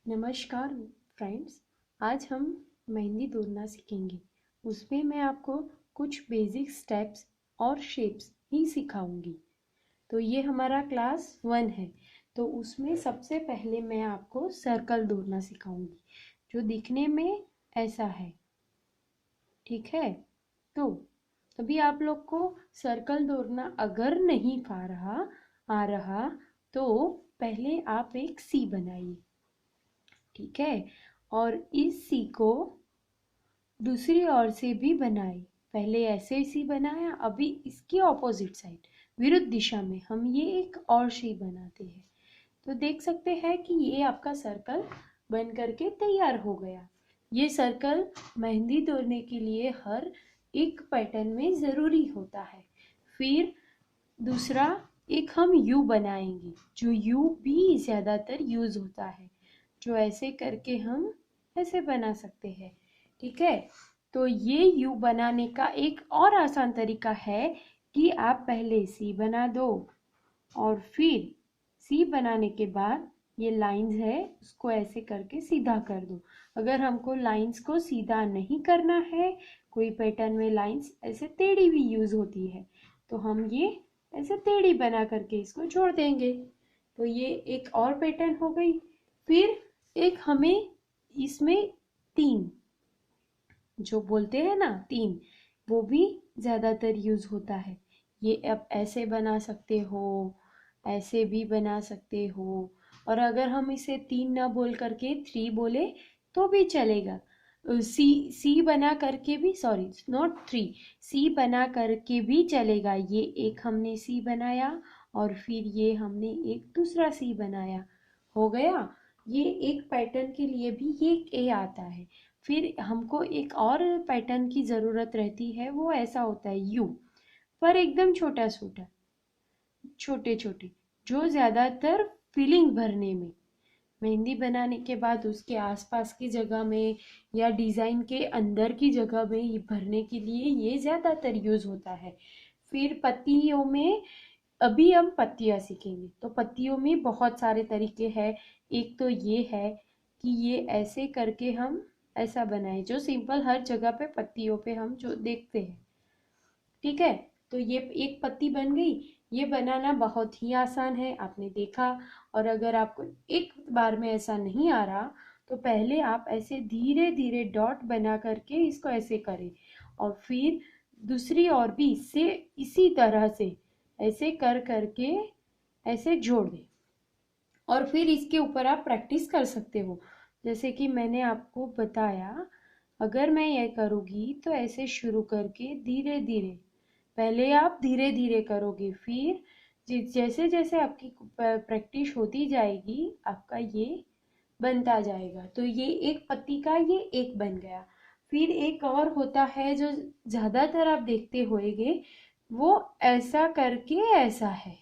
नमस्कार फ्रेंड्स। आज हम मेहंदी तोड़ना सीखेंगे। उसमें मैं आपको कुछ बेसिक स्टेप्स और शेप्स ही सिखाऊंगी। तो ये हमारा क्लास 1 है। तो उसमें सबसे पहले मैं आपको सर्कल तोड़ना सिखाऊंगी जो दिखने में ऐसा है। ठीक है। तो अभी आप लोग को सर्कल तोड़ना अगर नहीं आ रहा तो पहले आप एक सी बनाइए। ठीक है। और इस सी को दूसरी ओर से भी बनाए। पहले ऐसे सी बनाया, अभी इसकी ऑपोजिट साइड विरुद्ध दिशा में हम ये एक और सी बनाते हैं। तो देख सकते हैं कि ये आपका सर्कल बन करके तैयार हो गया। ये सर्कल मेहंदी तोड़ने के लिए हर एक पैटर्न में ज़रूरी होता है। फिर दूसरा एक हम यू बनाएंगे, जो यू भी ज़्यादातर यूज़ होता है, जो ऐसे करके हम ऐसे बना सकते हैं। ठीक है। तो ये यू बनाने का एक और आसान तरीका है कि आप पहले सी बना दो और फिर सी बनाने के बाद ये लाइंस है उसको ऐसे करके सीधा कर दो। अगर हमको लाइंस को सीधा नहीं करना है, कोई पैटर्न में लाइंस ऐसे टेढ़ी भी यूज होती है, तो हम ये ऐसे टेढ़ी बना करके इसको जोड़ देंगे। तो ये एक और पैटर्न हो गई। फिर एक हमें इसमें तीन जो बोलते हैं ना, तीन, वो भी ज़्यादातर यूज़ होता है। ये अब ऐसे बना सकते हो, ऐसे भी बना सकते हो, और अगर हम इसे तीन ना बोल करके थ्री बोले तो भी चलेगा। सी सी बना करके भी, सॉरी नॉट थ्री, सी बना करके भी चलेगा। ये एक हमने सी बनाया और फिर ये हमने एक दूसरा सी बनाया, हो गया। ये एक पैटर्न के लिए भी ये ए आता है। फिर हमको एक और पैटर्न की ज़रूरत रहती है, वो ऐसा होता है यू, पर एकदम छोटा छोटा, छोटे छोटे, जो ज़्यादातर फिलिंग भरने में, मेहंदी बनाने के बाद उसके आसपास की जगह में या डिज़ाइन के अंदर की जगह में ये भरने के लिए ये ज़्यादातर यूज़ होता है। फिर पत्तियों में, अभी हम पत्तियाँ सीखेंगे तो पत्तियों में बहुत सारे तरीके हैं। एक तो ये है कि ये ऐसे करके हम ऐसा बनाए, जो सिंपल हर जगह पे पत्तियों पे हम जो देखते हैं। ठीक है। तो ये एक पत्ती बन गई। ये बनाना बहुत ही आसान है, आपने देखा। और अगर आपको एक बार में ऐसा नहीं आ रहा तो पहले आप ऐसे धीरे धीरे डॉट बना करके इसको ऐसे करें, और फिर दूसरी ओर भी इससे इसी तरह से ऐसे कर करके ऐसे जोड़ दें। और फिर इसके ऊपर आप प्रैक्टिस कर सकते हो, जैसे कि मैंने आपको बताया। अगर मैं ये करूँगी तो ऐसे शुरू करके धीरे धीरे, पहले आप धीरे धीरे करोगे, फिर जैसे जैसे आपकी प्रैक्टिस होती जाएगी आपका ये बनता जाएगा। तो ये एक पत्ती का ये एक बन गया। फिर एक और होता है जो ज़्यादातर आप देखते होंगे, वो ऐसा करके ऐसा है।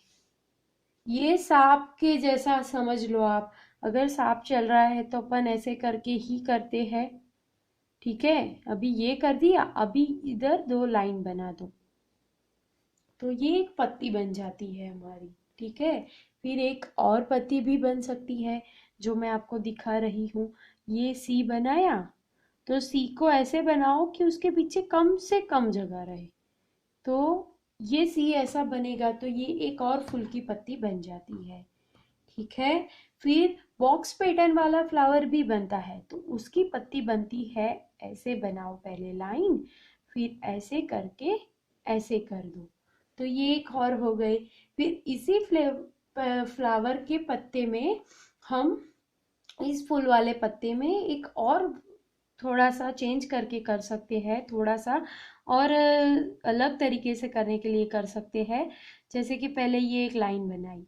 ये सांप के जैसा समझ लो आप। अगर सांप चल रहा है तो अपन ऐसे करके ही करते हैं। ठीक है। अभी ये कर दिया, अभी इधर दो लाइन बना दो, तो ये एक पत्ती बन जाती है हमारी। ठीक है। फिर एक और पत्ती भी बन सकती है जो मैं आपको दिखा रही हूँ। ये सी बनाया, तो सी को ऐसे बनाओ कि उसके पीछे कम से कम जगह रहे। तो ये सी ऐसा बनेगा, तो ये एक और फूल की पत्ती बन जाती है। ठीक है। फिर बॉक्स पैटर्न वाला फ्लावर भी बनता है, तो उसकी पत्ती बनती है, ऐसे बनाओ पहले लाइन, फिर ऐसे करके ऐसे कर दो, तो ये एक और हो गए। फिर इसी फ्लावर के पत्ते में हम, इस फूल वाले पत्ते में एक और थोड़ा सा चेंज करके कर सकते हैं, थोड़ा सा और अलग तरीके से करने के लिए कर सकते हैं। जैसे कि पहले ये एक लाइन बनाई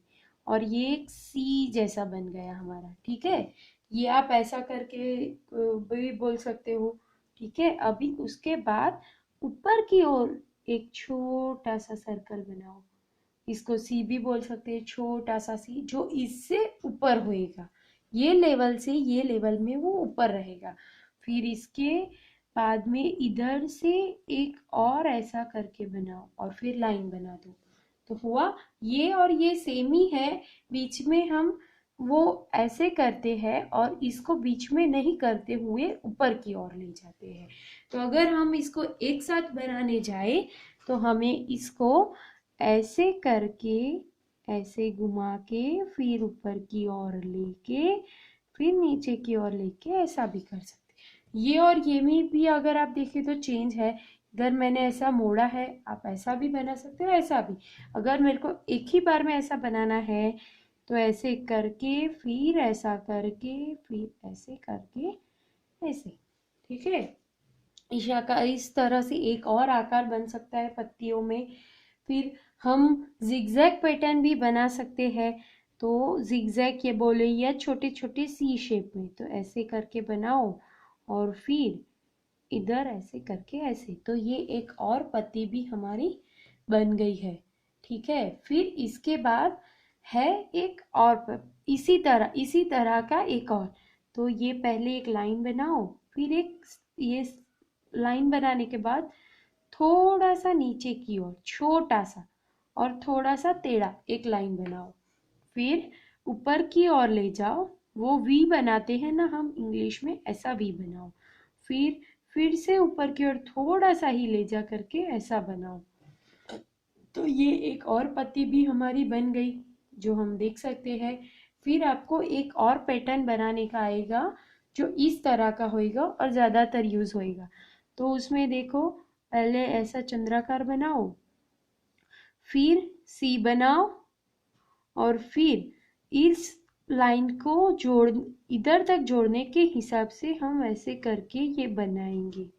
और ये एक सी जैसा बन गया हमारा। ठीक है। ये आप ऐसा करके भी बोल सकते हो। ठीक है। अभी उसके बाद ऊपर की ओर एक छोटा सा सर्कल बनाओ, इसको सी भी बोल सकते हैं, छोटा सा सी जो इससे ऊपर होएगा, ये लेवल से ये लेवल में वो ऊपर रहेगा। फिर इसके बाद में इधर से एक और ऐसा करके बनाओ और फिर लाइन बना दो, तो हुआ। ये और ये सेम ही है। बीच में हम वो ऐसे करते हैं और इसको बीच में नहीं करते हुए ऊपर की ओर ले जाते हैं। तो अगर हम इसको एक साथ बनाने जाए तो हमें इसको ऐसे करके, ऐसे घुमा के, फिर ऊपर की ओर लेके, फिर नीचे की ओर लेके ऐसा भी कर सकते हैं। ये और ये में भी अगर आप देखें तो चेंज है। अगर मैंने ऐसा मोड़ा है, आप ऐसा भी बना सकते हो, ऐसा भी। अगर मेरे को एक ही बार में ऐसा बनाना है तो ऐसे करके, फिर ऐसा करके, फिर ऐसे करके, ऐसे। ठीक है। इस तरह से एक और आकार बन सकता है पत्तियों में। फिर हम जिगजैग पैटर्न भी बना सकते हैं। तो जिगजैग ये बोले या छोटे छोटे सी शेप में, तो ऐसे करके बनाओ और फिर इधर ऐसे करके ऐसे। तो ये एक और पत्ती भी हमारी बन गई है। ठीक है। फिर इसके बाद है एक और इसी तरह का एक और। तो ये पहले एक लाइन बनाओ, फिर एक ये लाइन बनाने के बाद थोड़ा सा नीचे की ओर छोटा सा और थोड़ा सा टेढ़ा एक लाइन बनाओ, फिर ऊपर की ओर ले जाओ। वो वी बनाते हैं ना हम इंग्लिश में, ऐसा वी बनाओ। फिर से ऊपर की ओर थोड़ा सा ही ले जा करके ऐसा बनाओ। तो ये एक और पत्ती भी हमारी बन गई जो हम देख सकते हैं। फिर आपको एक और पैटर्न बनाने का आएगा जो इस तरह का होएगा और ज़्यादातर यूज होएगा। तो उसमें देखो, पहले ऐसा चंद्राकार बनाओ, फिर सी बनाओ और फिर इस लाइन को इधर तक जोड़ने के हिसाब से हम ऐसे करके ये बनाएंगे।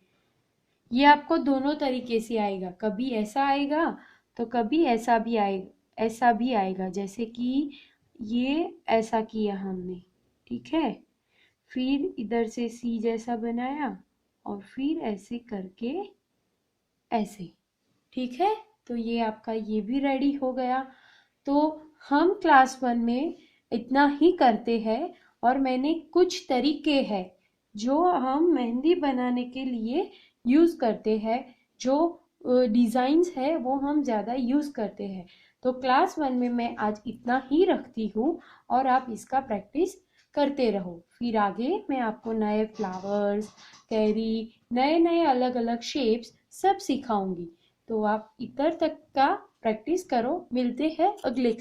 ये आपको दोनों तरीके से आएगा, कभी ऐसा आएगा तो कभी ऐसा भी आएगा, जैसे कि ये ऐसा किया हमने। ठीक है। फिर इधर से सी जैसा बनाया और फिर ऐसे करके ऐसे। ठीक है। तो ये आपका ये भी रेडी हो गया। तो हम क्लास 1 में इतना ही करते हैं और मैंने कुछ तरीके हैं जो हम मेहंदी बनाने के लिए यूज़ करते हैं, जो डिज़ाइंस है वो हम ज़्यादा यूज़ करते हैं। तो क्लास 1 में मैं आज इतना ही रखती हूँ और आप इसका प्रैक्टिस करते रहो। फिर आगे मैं आपको नए फ्लावर्स, कैरी, नए नए अलग अलग शेप्स सब सिखाऊंगी। तो आप इधर तक का प्रैक्टिस करो। मिलते हैं अगले